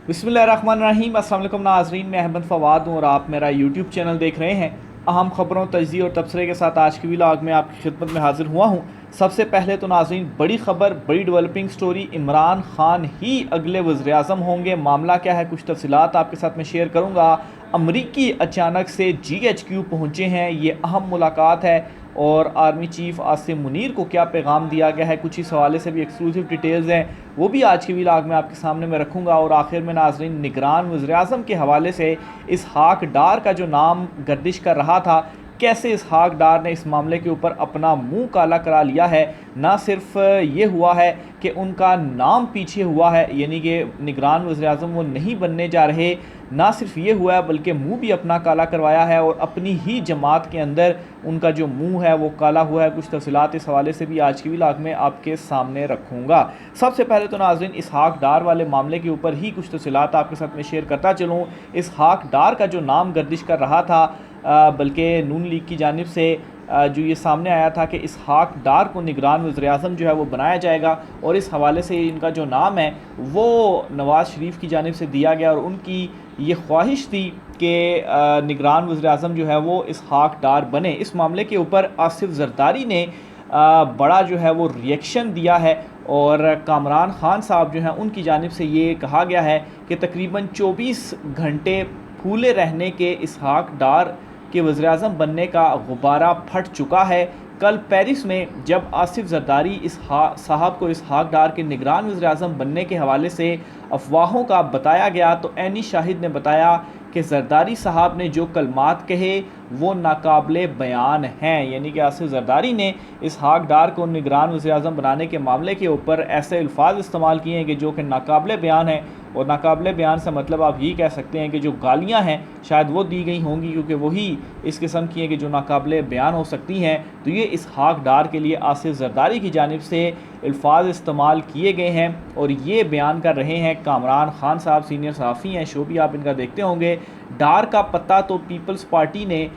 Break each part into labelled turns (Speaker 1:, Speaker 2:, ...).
Speaker 1: बिस्मिल्लाहिर्रहमानिर्रहीम। अस्सलाम वालेकुम नाज़रीन, मैं अहमद फ़वाद हूँ और आप मेरा यूट्यूब चैनल देख रहे हैं। अहम खबरों, तजज़िया और तबसरे के साथ आज की व्लॉग में आपकी खिदमत में हाजिर हुआ हूँ। सबसे पहले तो नाज़रीन, बड़ी खबर, बड़ी डेवलपिंग स्टोरी, इमरान खान ही अगले वज़ीर-ए-आज़म होंगे। मामला क्या है, कुछ तफसीलात आपके साथ मैं शेयर करूँगा। अमरीकी अचानक से GHQ पहुँचे हैं, ये अहम मुलाकात है। और आर्मी चीफ आसिम मुनीर को क्या पैगाम दिया गया है, कुछ इस हवाले से भी एक्सक्लूसिव डिटेल्स हैं, वो भी आज की व्लॉग में आपके सामने मैं रखूँगा। और आखिर में नाज़रीन, निगरान वज़ीर-ए-आज़म के हवाले से इसहाक डार का जो नाम गर्दिश कर रहा था, कैसे इसहाक डार ने इस मामले के ऊपर अपना मुंह काला करा लिया है। ना सिर्फ ये हुआ है कि उनका नाम पीछे हुआ है, यानी कि निगरान वज़ीर-ए-आज़म वो नहीं बनने जा रहे, ना सिर्फ ये हुआ है बल्कि मुंह भी अपना काला करवाया है और अपनी ही जमात के अंदर उनका जो मुंह है वो काला हुआ है। कुछ तफसीलात इस हवाले से भी आज की व्लॉग में आपके सामने रखूँगा। सबसे पहले तो नाज़रीन, इसहाक डार वाले मामले के ऊपर ही कुछ तफसीलात आपके साथ मैं शेयर करता चलूँ। इसहाक डार का जो नाम गर्दिश कर रहा था, बल्कि नून लीग की जानिब से जो ये सामने आया था कि इसहाक डार को निगरान वज़ीर-ए-आज़म जो है वो बनाया जाएगा, और इस हवाले से इनका जो नाम है वो नवाज़ शरीफ की जानिब से दिया गया और उनकी ये ख्वाहिश थी कि निगरान वज़ीर-ए-आज़म जो है वो इसहाक डार बने। इस मामले के ऊपर आसिफ ज़रदारी ने बड़ा जो है वो रिएक्शन दिया है और कामरान खान साहब जो हैं उनकी जानिब से ये कहा गया है कि तकरीबन 24 घंटे फूले रहने के इसहाक डार के वज़ीर-ए-आज़म बनने का गुब्बारा फट चुका है। कल पेरिस में जब आसिफ ज़रदारी साहब को इसहाक डार के निगरान वज़ीर-ए-आज़म बनने के हवाले से अफवाहों का बताया गया, तो ऐनी शाहिद ने बताया कि ज़रदारी साहब ने जो कलमात कहे वो नाकाबिले बयान हैं। यानी कि आसिफ ज़रदारी ने इसहाक डार को निगरान वज़ीर-ए-आज़म बनाने के मामले के ऊपर ऐसे अल्फाज इस्तेमाल किए हैं कि जो कि नाकाबिले बयान हैं। और नाकाबिले बयान से मतलब आप यही कह सकते हैं कि जो गालियाँ हैं शायद वो दी गई होंगी, क्योंकि वही इस किस्म की हैं कि जो नाकाबिले बयान हो सकती हैं। तो ये इसहाक डार के लिए आसिफ ज़रदारी की जानिब से अल्फाज इस्तेमाल किए गए हैं और ये बयान कर रहे हैं कामरान खान साहब, सीनियर सहाफ़ी हैं, शो भी आप इनका देखते होंगे। डार का पता तो पीपल्स पार्टी ने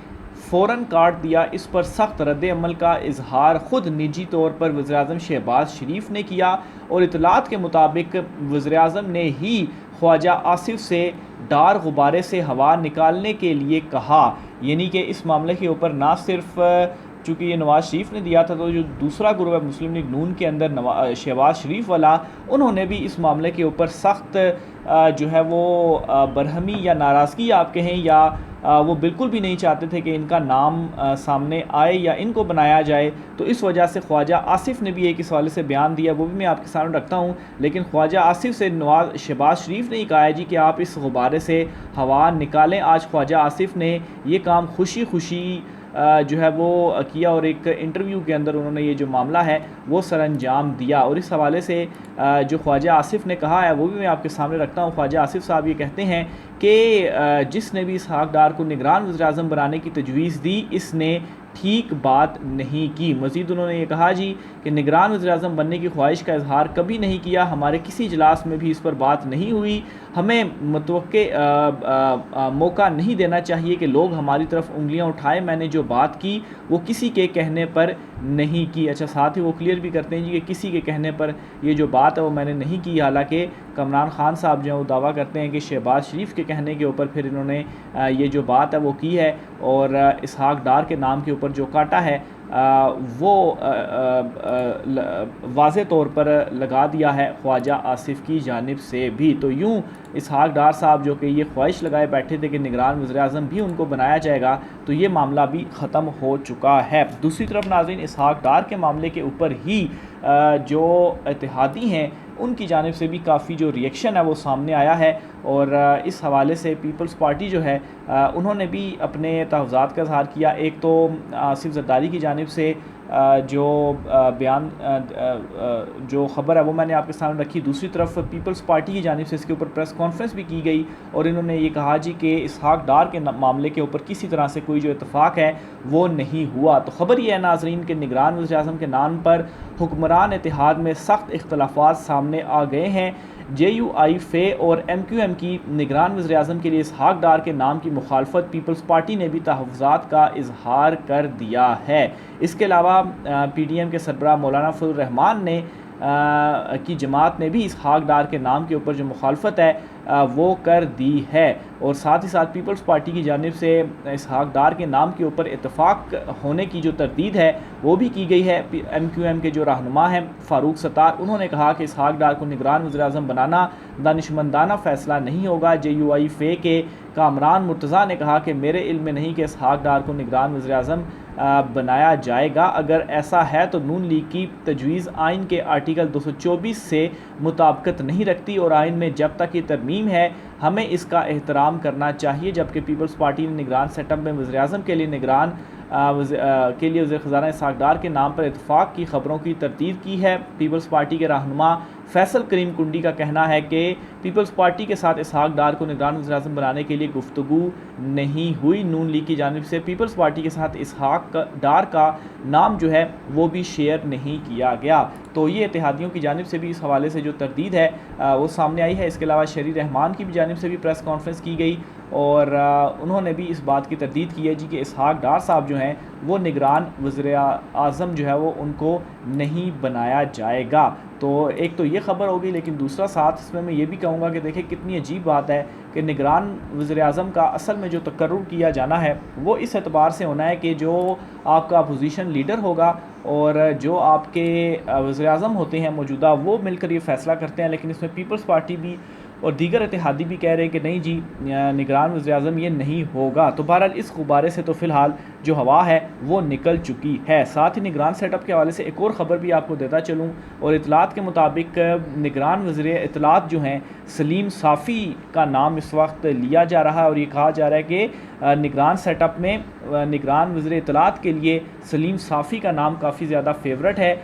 Speaker 1: फ़ौरन काट दिया, इस पर सख्त रद्द-ए-अमल का इजहार ख़ुद निजी तौर पर वज़ीर-ए-आज़म शहबाज शरीफ ने किया और इतलात के मुताबिक वज़ीर-ए-आज़म ने ही ख्वाजा आसिफ से डार गुब्बारे से हवा निकालने के लिए कहा। यानी कि इस मामले के ऊपर ना सिर्फ चूँकि ये नवाज़ शरीफ ने दिया था, तो जो दूसरा ग्रुप है मुस्लिम लीग नून के अंदर शहबाज शरीफ वाला, उन्होंने भी इस मामले के ऊपर सख्त जो है वो बरहमी या नाराज़गी आप कहें, या वो बिल्कुल भी नहीं चाहते थे कि इनका नाम सामने आए या इनको बनाया जाए। तो इस वजह से ख्वाजा आसिफ ने भी एक इस हवाले से बयान दिया, वो भी मैं आपके सामने रखता हूँ। लेकिन ख्वाजा आसिफ से शहबाज शरीफ ने ही कहा है जी कि आप इस गुब्बारे से हवा निकालें। आज ख्वाजा आसिफ ने ये काम खुशी खुशी जो है वो किया और एक इंटरव्यू के अंदर उन्होंने ये जो मामला है वो सरअंजाम दिया। और इस हवाले से जो ख्वाजा आसिफ ने कहा है वो भी मैं आपके सामने रखता हूँ। ख्वाजा आसिफ साहब ये कहते हैं कि जिसने भी इसहाक डार को निगरान वज़ीर-ए-आज़म बनाने की तजवीज़ दी, इसने ठीक बात नहीं की। मज़ीद उन्होंने ये कहा जी कि निगरान वज़ीर-ए-आज़म बनने की ख्वाहिश का इजहार कभी नहीं किया, हमारे किसी इजलास में भी इस पर बात नहीं हुई। हमें मुतवक्के मौका नहीं देना चाहिए कि लोग हमारी तरफ उंगलियां उठाएं। मैंने जो बात की वो किसी के कहने पर नहीं की। अच्छा, साथ ही वो क्लियर भी करते हैं जी कि किसी के कहने पर ये जो बात है वो मैंने नहीं की। हालांकि कामरान खान साहब जो है वो दावा करते हैं कि शहबाज शरीफ के कहने के ऊपर फिर इन्होंने ये जो बात है वो की है और इसहाक डार के नाम के ऊपर जो काटा है वो वाज़े तौर पर लगा दिया है ख्वाजा आसिफ की जानिब से भी। तो यूँ इसहाक डार साहब जो कि ये ख्वाहिश लगाए बैठे थे कि निगरान वज़ीर-ए-आज़म भी उनको बनाया जाएगा, तो ये मामला भी ख़त्म हो चुका है। दूसरी तरफ नाज़रीन, इसहाक डार के मामले के ऊपर ही जो इत्तेहादी हैं उनकी जानिब से भी काफ़ी जो रिएक्शन है वो सामने आया है और इस हवाले से पीपल्स पार्टी जो है उन्होंने भी अपने तहफ़्ज़ात का इज़हार किया। एक तो आसिफ ज़रदारी की जानिब से जो बयान जो ख़बर है वो मैंने आपके सामने रखी। दूसरी तरफ पीपल्स पार्टी की जानिब से इसके ऊपर प्रेस कॉन्फ्रेंस भी की गई और इन्होंने ये कहा जी कि इसहाक डार के मामले के ऊपर किसी तरह से कोई जो इत्तफ़ाक़ है वो नहीं हुआ। तो ख़बर ये है नाज़रीन कि निगरान वज़ीर-ए-आज़म के नाम पर हुक्मरान इत्तेहाद में सख्त इख्तलाफात सामने आ गए हैं। JUI फ़े और MQM की निगरान वज़ीर-ए-आज़म के लिए इसहाक डार के नाम की मुखालफत पीपल्स पार्टी ने भी तहफ़्फ़ुज़ात का इजहार कर दिया है। इसके अलावा PDM के सरबराह मौलाना फजल रहमान ने की जमात ने भी इसहाक डार के नाम के ऊपर जो मुखालफत है वो कर दी है। और साथ ही साथ पीपल्स पार्टी की जानिब से इसहाक डार के नाम के ऊपर इत्तफाक होने की जो तरदीद है वो भी की गई है। MQM के जो रहनुमा हैं फ़ारूक सत्तार, उन्होंने कहा कि इसहाक डार को निगरान वज़ीर-ए-आज़म बनाना दानिशमंदाना फ़ैसला नहीं होगा। JUI फ़े के कामरान मुर्तज़ा ने कहा कि मेरे इल्म में नहीं कि इसहाक डार को निगरान वज़ीर-ए-आज़म बनाया जाएगा। अगर ऐसा है तो नून लीग की तजवीज़ आइन के आर्टिकल 224 से मुताबिकत नहीं रखती और आइन में जब तक ये तरमीम है हमें इसका एहतराम करना चाहिए। जबकि पीपल्स पार्टी ने निगरान सेटअप में वज़ीर-ए-आज़म के लिए निगरान के लिए वज़ीर ख़ज़ाना इसहाक डार के नाम पर इत्तफाक़ की ख़बरों की तरतीब की है। पीपल्स पार्टी के रहनुमा फैसल करीम कुंडी का कहना है कि पीपल्स पार्टी के साथ इसहाक डार को निगरान वज़ीर-ए-आज़म बनाने के लिए गुफ्तगू नहीं हुई। नून लीग की जानिब से पीपल्स पार्टी के साथ इसहाक डार का नाम जो है वो भी शेयर नहीं किया गया। तो ये इत्तेहादियों की जानिब से भी इस हवाले से जो तरदीद है वो सामने आई है। इसके अलावा शहरी रहमान की भी जानिब से भी प्रेस कॉन्फ्रेंस की गई और उन्होंने भी इस बात की तरदीद की है जी कि इसहाक डार साहब जो हैं वो निगरान वज़ीर-ए-आज़म जो है वो उनको नहीं बनाया जाएगा। तो एक तो ये ख़बर होगी, लेकिन दूसरा साथ इसमें मैं ये भी कहूँगा कि देखिए कितनी अजीब बात है कि निगरान वज़ीर-ए-आज़म का असल में जो तकर्रुर किया जाना है वो इस एतबार से होना है कि जो आपका अपोजिशन लीडर होगा और जो आपके वज़ीर-ए-आज़म होते हैं मौजूदा, वो मिलकर ये फ़ैसला करते हैं। लेकिन इसमें पीपल्स पार्टी भी और दीगर इत्तेहादी भी कह रहे हैं कि नहीं जी निगरान वज़ीर-ए-आज़म ये नहीं होगा। तो बहरहाल इस गुब्बारे से तो फ़िलहाल जो हवा है वो निकल चुकी है। साथ ही निगरान सेटअप के हवाले से एक और ख़बर भी आपको देता चलूँ और इतलात के मुताबिक निगरान वज़ीर इतलात जो हैं सलीम साफ़ी का नाम इस वक्त लिया जा रहा है और ये कहा जा रहा है कि निगरान सेटअप में निगरान वज़ीर इतलात के लिए सलीम साफ़ी का नाम काफ़ी ज़्यादा फेवरेट है,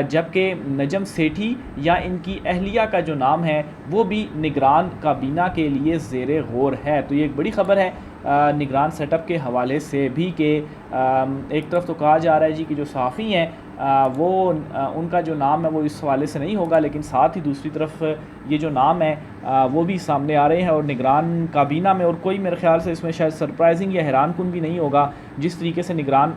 Speaker 1: जबकि नजम सेठी या इनकी अहलिया का जो नाम है वो भी निगरान काबीना के लिए ज़ेरे गौर है। तो ये एक बड़ी ख़बर है निगरान सेटअप के हवाले से भी कि एक तरफ तो कहा जा रहा है जी कि जो साफ़ी हैं वो उनका जो नाम है वो इस हवाले से नहीं होगा, लेकिन साथ ही दूसरी तरफ ये जो नाम है वो भी सामने आ रहे हैं और निगरान काबीना में और कोई मेरे ख़्याल से इसमें शायद सरप्राइजिंग या हैरान कुन भी नहीं होगा। जिस तरीके से निगरान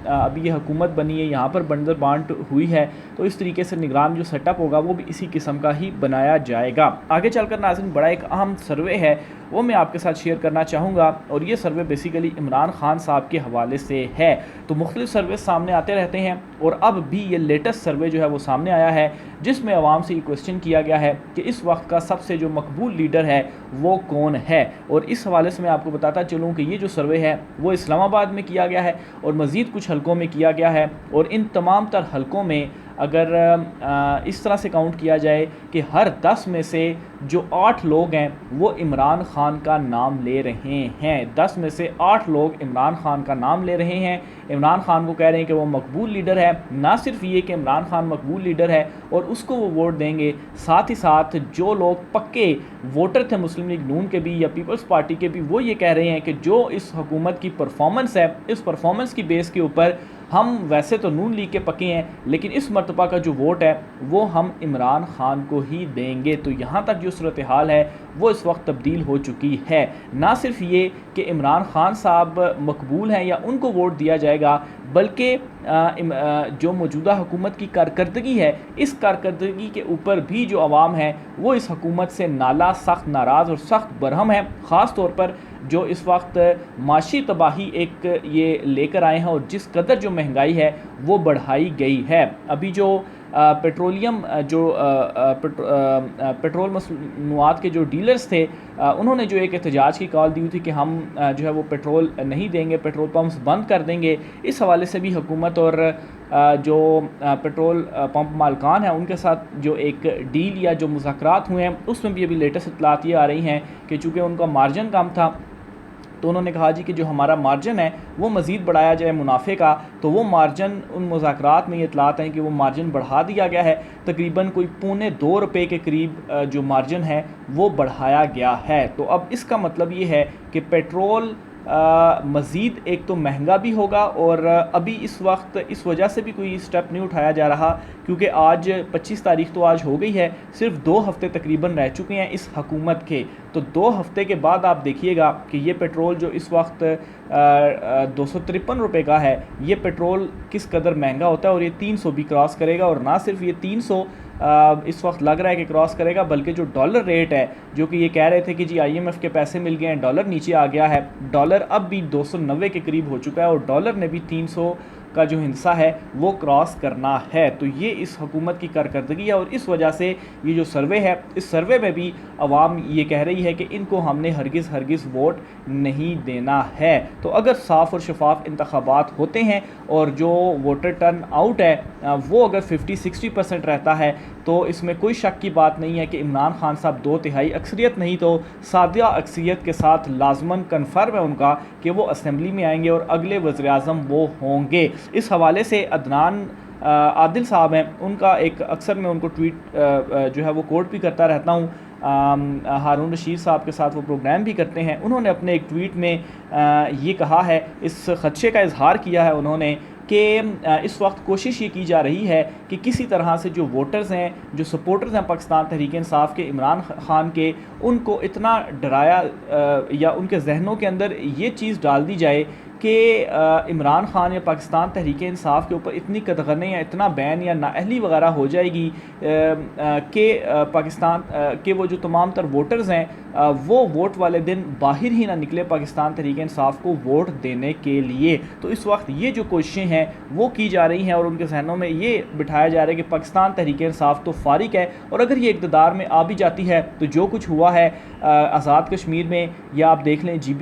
Speaker 1: अभी ये हुकूमत बनी है, यहाँ पर बंदर बांट हुई है, तो इस तरीके से निगरान जो सेटअप होगा वो भी इसी किस्म का ही बनाया जाएगा। आगे चलकर नाज़रीन बड़ा एक अहम सर्वे है वो मैं आपके साथ शेयर करना चाहूँगा और ये सर्वे बेसिकली इमरान खान साहब के हवाले से है। तो मुख्तलिफ सर्वे सामने आते रहते हैं और अब भी ये लेटेस्ट सर्वे जो है वो सामने आया है जिसमें अवाम से ये क्वेश्चन किया गया है कि इस वक्त का सबसे जो मकबूल लीडर है वो कौन है। और इस हवाले से मैं आपको बताता चलूँ कि ये जो सर्वे है वो इस्लामाबाद में किया गया है और मज़ीद कुछ हलकों में किया गया है और इन तमाम तर हलकों में अगर इस तरह से काउंट किया जाए कि हर 10 में से जो 8 लोग हैं वो इमरान खान का नाम ले रहे हैं। 10 में से 8 लोग इमरान खान का नाम ले रहे हैं, इमरान खान को कह रहे हैं कि वो मकबूल लीडर है। ना सिर्फ ये कि इमरान खान मकबूल लीडर है और उसको वो वोट देंगे, साथ ही साथ जो लोग पक्के वोटर थे मुस्लिम लीग नून के भी या पीपल्स पार्टी के भी, वो ये कह रहे हैं कि जो इस हुकूमत की परफॉर्मेंस है, इस परफॉर्मेंस की बेस के ऊपर हम वैसे तो नून लीग के पक्के हैं, लेकिन इस मरतबा का जो वोट है वो हम इमरान खान को ही देंगे। तो यहाँ तक जो सूरत हाल है वो इस वक्त तब्दील हो चुकी है। ना सिर्फ ये कि इमरान खान साहब मकबूल हैं या उनको वोट दिया जाएगा, बल्कि जो मौजूदा हुकूमत की कारकर्दगी है, इस कारकर्दगी के ऊपर भी जो अवाम है वो इस हुकूमत से नाला सख्त नाराज़ और सख्त बरहम है। ख़ास तौर पर जो इस वक्त माशी तबाही एक ये लेकर आए हैं और जिस कदर जो महंगाई है वो बढ़ाई गई है। अभी जो पेट्रोलियम जो पेट्रोल मसनूआत के जो डीलर्स थे उन्होंने जो एक एहतजाज की कॉल दी हुई थी कि हम जो है वो पेट्रोल नहीं देंगे, पेट्रोल पंप्स बंद कर देंगे। इस हवाले से भी हुकूमत और जो पेट्रोल पंप मालकान हैं उनके साथ जो एक डील या जो मुज़ाकरात हुए हैं उसमें भी अभी लेटेस्ट इत्तलात ये आ रही हैं कि चूँकि उनका मार्जिन कम था तो उन्होंने कहा जी कि जो हमारा मार्जिन है वो मज़ीद बढ़ाया जाए मुनाफे का। तो वो मार्जिन उन मुज़ाकरात में ये इतलात हैं कि वो मार्जिन बढ़ा दिया गया है, तकरीबन कोई ₹2.25 के करीब जो मार्जिन है वो बढ़ाया गया है। तो अब इसका मतलब ये है कि पेट्रोल मज़ीद एक तो महंगा भी होगा और अभी इस वक्त इस वजह से भी कोई स्टेप नहीं उठाया जा रहा क्योंकि आज 25 तारीख तो आज हो गई है, सिर्फ 2 हफ्ते तकरीबन रह चुके हैं इस हुकूमत के। तो 2 हफ्ते के बाद आप देखिएगा कि ये पेट्रोल जो इस वक्त 253 रुपये का है, ये पेट्रोल किस कदर महंगा होता है और ये 300 भी क्रॉस करेगा। और ना सिर्फ ये 300 इस वक्त लग रहा है कि क्रॉस करेगा, बल्कि जो डॉलर रेट है, जो कि ये कह रहे थे कि जी IMF के पैसे मिल गए हैं, डॉलर नीचे आ गया है, डॉलर अब भी 290 के करीब हो चुका है और डॉलर ने भी 300 का जो हिस्सा है वो क्रॉस करना है। तो ये इस हुकूमत की कारकर्दगी है और इस वजह से ये जो सर्वे है, इस सर्वे में भी अवाम ये कह रही है कि इनको हमने हरगिज़ वोट नहीं देना है। तो अगर साफ़ और शफाफ इंतखाबात होते हैं और जो वोटर टर्न आउट है वो अगर 50-60% रहता है तो इसमें कोई शक की बात नहीं है कि इमरान खान साहब 2/3 अक्सरियत नहीं तो सादिया अक्सरियत के साथ लाजमन कन्फर्म है उनका कि वो असम्बली में आएंगे और अगले वज़ीर-ए-आज़म वो होंगे। इस हवाले से अदनान आदिल साहब हैं, उनका एक अक्सर मैं उनको ट्वीट जो है वो कोट भी करता रहता हूँ, हारून रशीद साहब के साथ वो प्रोग्राम भी करते हैं। उन्होंने अपने एक ट्वीट में ये कहा है, इस खदशे का इजहार किया है उन्होंने कि इस वक्त कोशिश ये की जा रही है कि किसी तरह से जो वोटर्स हैं, जो सपोर्टर्स हैं पाकिस्तान तहरीक इंसाफ के, इमरान खान के, उनको इतना डराया या उनके जहनों के अंदर ये चीज़ डाल दी जाए कि इमरान खान या पाकिस्तान तहरीक इंसाफ के ऊपर इतनी कदगने या इतना बैन या नाअहली वगैरह हो जाएगी कि पाकिस्तान के वो जो तमाम तर वोटर्स हैं वो वोट वाले दिन बाहर ही ना निकले पाकिस्तान तहरीक इंसाफ को वोट देने के लिए। तो इस वक्त ये जो कोशिशें हैं वो की जा रही हैं और उनके जहनों में ये बिठाया जा रहा है कि पाकिस्तान तहरीक इंसाफ तो फारिग है और अगर ये इक़्तिदार में आ भी जाती है तो जो कुछ हुआ है आज़ाद कश्मीर में, या आप देख लें GB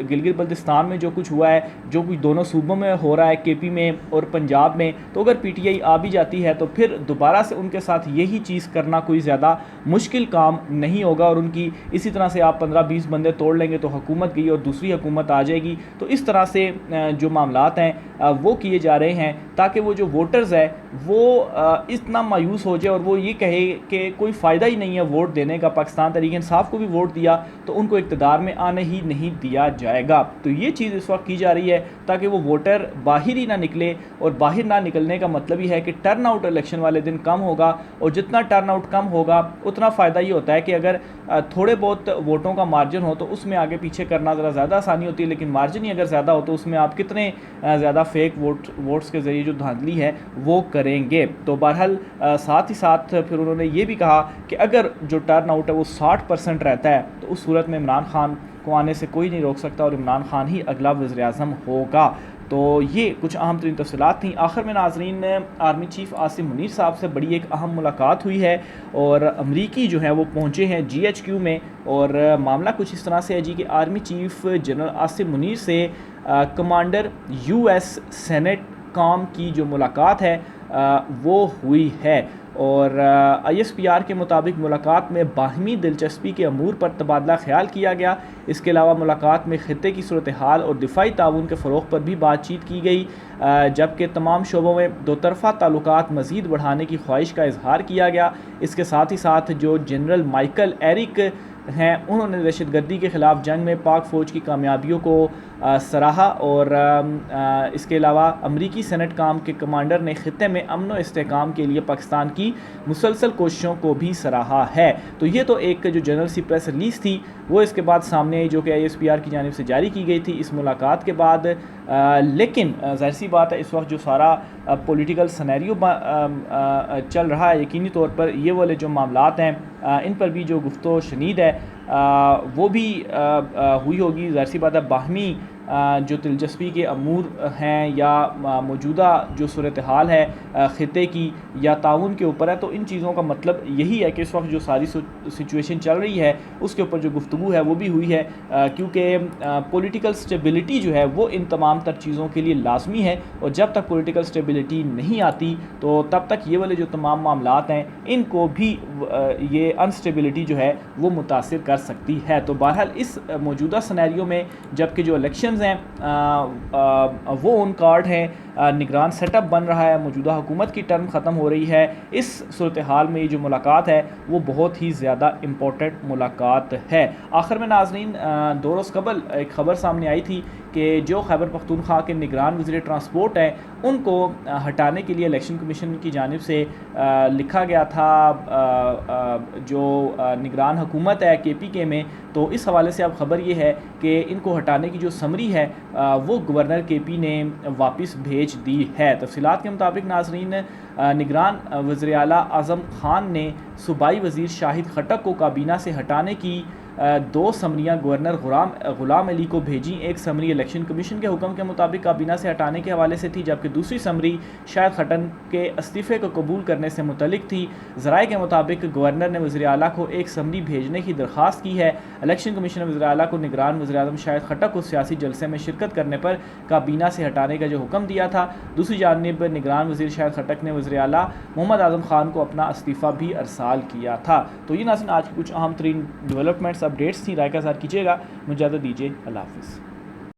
Speaker 1: गिलगित बल्तिस्तान में जो कुछ हुआ है, जो कुछ दोनों सूबों में हो रहा है, KP में और पंजाब में, तो अगर PTI आ भी जाती है तो फिर दोबारा से उनके साथ यही चीज़ करना कोई ज़्यादा मुश्किल काम नहीं होगा और उनकी इसी तरह से आप 15-20 बंदे तोड़ लेंगे तो हुकूमत गई और दूसरी हुकूमत आ जाएगी। तो इस तरह से जो मामलात हैं वो किए जा रहे हैं ताकि वो जो वोटर्स है वो इतना मायूस हो जाए और वो ये कहे कि कोई फ़ायदा ही नहीं है वोट देने का, पाकिस्तान तहरीक इंसाफ को भी वोट दिया तो उनको इक़्तिदार में आने ही नहीं दिया जाएगा। तो ये चीज़ इस वक्त की जा रही है ताकि वो वोटर बाहर ही ना निकले, और बाहर ना निकलने का मतलब ही है कि टर्न आउट इलेक्शन वाले दिन कम होगा और जितना टर्न आउट कम होगा उतना फ़ायदा ये होता है कि अगर थोड़े बहुत वोटों का मार्जिन हो तो उसमें आगे पीछे करना ज़रा ज़्यादा आसानी होती है, लेकिन मार्जिन ही अगर ज़्यादा हो तो उसमें आप कितने ज़्यादा फेक वोट्स के ज़रिए जो धांधली है वो करेंगे। तो बहरहाल साथ ही साथ फिर उन्होंने ये भी कहा कि अगर जो टर्न आउट है वो 60% रहता है तो उस सूरत में इमरान खान को आने से कोई नहीं रोक सकता और इमरान खान ही अगला वज़ीर-ए-आज़म होगा। तो ये कुछ अहम तरीन तफसीलात थी। आखिर में नाज़रीन, आर्मी चीफ़ आसिम मुनीर साहब से बड़ी एक अहम मुलाकात हुई है और अमरीकी जो है वो पहुँचे हैं GHQ में, और मामला कुछ इस तरह से है जी कि army chief general Asim Munir से कमांडर US सेनेट काम की जो मुलाकात है वो हुई है और ISPR के मुताबिक मुलाकात में बाहमी दिलचस्पी के अमूर पर तबादला ख्याल किया गया। इसके अलावा मुलाकात में ख़ित्ते की सूरत हाल और दिफाई ताउन के फ़रोग़ पर भी बातचीत की गई, जबकि तमाम शोबों में दोतरफ़ा ताल्लुकात मज़ीद बढ़ाने की ख्वाहिश का इजहार किया गया। इसके साथ ही साथ जो जनरल माइकल एरिक हैं उन्होंने दहशतगर्दी के ख़िलाफ़ जंग में पाक फ़ौज की कामयाबियों को सराहा और इसके अलावा अमरीकी सेनेट काम के कमांडर ने ख़ित्ते में अमन व इस्तेहकाम के लिए पाकिस्तान की मुसलसल कोशिशों को भी सराहा है। तो ये तो एक जो जनरल सी प्रेस रिलीज़ थी वो इसके बाद सामने आई, जो कि ISPR की जानिब से जारी की गई थी इस मुलाकात के बाद। लेकिन ज़ाहिर सी बात है इस वक्त जो सारा पॉलिटिकल सनेरियो चल रहा है, यकीनी तौर पर ये वाले जो मामलात हैं इन पर भी जो गुफ्तो शनीद है वो भी हुई होगी। ज़ाहिर सी बात है बाहमी जो दिलचस्पी के अमूर हैं या मौजूदा जो सूरत हाल है ख़ित्ते की या ताउन के ऊपर है, तो इन चीज़ों का मतलब यही है कि इस वक्त जो सारी सिचुएशन चल रही है उसके ऊपर जो गुफ्तगू है वो भी हुई है, क्योंकि पॉलिटिकल स्टेबिलिटी जो है वो इन तमाम तर चीज़ों के लिए लाजमी है और जब तक पॉलिटिकल स्टेबिलिटी नहीं आती तो तब तक ये वाले जो तमाम मामलात हैं इनको भी ये अनस्टेबिलिटी जो है वो मुतासिर कर सकती है। तो बहरहाल इस मौजूदा सिनेरियो में जबकि जो इलेक्शंस हैं वो ऑन कार्ड हैं, निगरान सेटअप बन रहा है, मौजूदा हुकूमत की टर्म ख़त्म हो रही है, इस सूरत हाल में ये जो मुलाकात है वो बहुत ही ज़्यादा इम्पोर्टेंट मुलाकात है। आखिर में नाज़रीन, 2 रोज़ कबल एक ख़बर सामने आई थी कि जो खैबर पख्तूनख्वा के निगरान वज़ीर ट्रांसपोर्ट हैं उनको हटाने के लिए इलेक्शन कमीशन की जानिब से लिखा गया था जो निगरान हुकूमत है KPK में। तो इस हवाले से अब ख़बर ये है कि इनको हटाने की जो समरी है वो गवर्नर KP ने वापस भेज दी है। तफसीलात के मुताबिक नाज़रीन, निगरान वज़ीर आला आज़म ख़ान ने सूबाई वज़ीर शाहिद खट्टक को काबीना से हटाने की 2 समरियाँ गवर्नर ग़ुलाम अली को भेजी। एक समरी इलेक्शन कमीशन के हुक्म के मुताबिक काबीना से हटाने के हवाले से थी, जबकि दूसरी समरी शाहिद खट्टक के इस्तीफ़े को कबूल करने से मुतल्लिक थी। ज़राए के मुताबिक गवर्नर ने वज़ीर आला को एक समरी भेजने की दरख्वास्त की है। इलेक्शन कमीशन ने वज़ीर आला को निगरान वज़ीर आज़म शाहिद खट्टक को सियासी जलसे में शिरकत करने पर काबीना से हटाने का जो हुक्म दिया था। दूसरी जानिब निगरान वज़ीर शाहिद खट्टक ने वज़ीर आला मोहम्मद आज़म ख़ान को अपना इस्तीफ़ा भी अरसाल किया था। तो ये नाज़रीन आज की कुछ अहम तरीन डेवलपमेंट्स अपडेट्स थी। राय का इज़हार कीजिएगा। मुझे इजाज़त दीजिए। अल्लाह हाफ़िज़।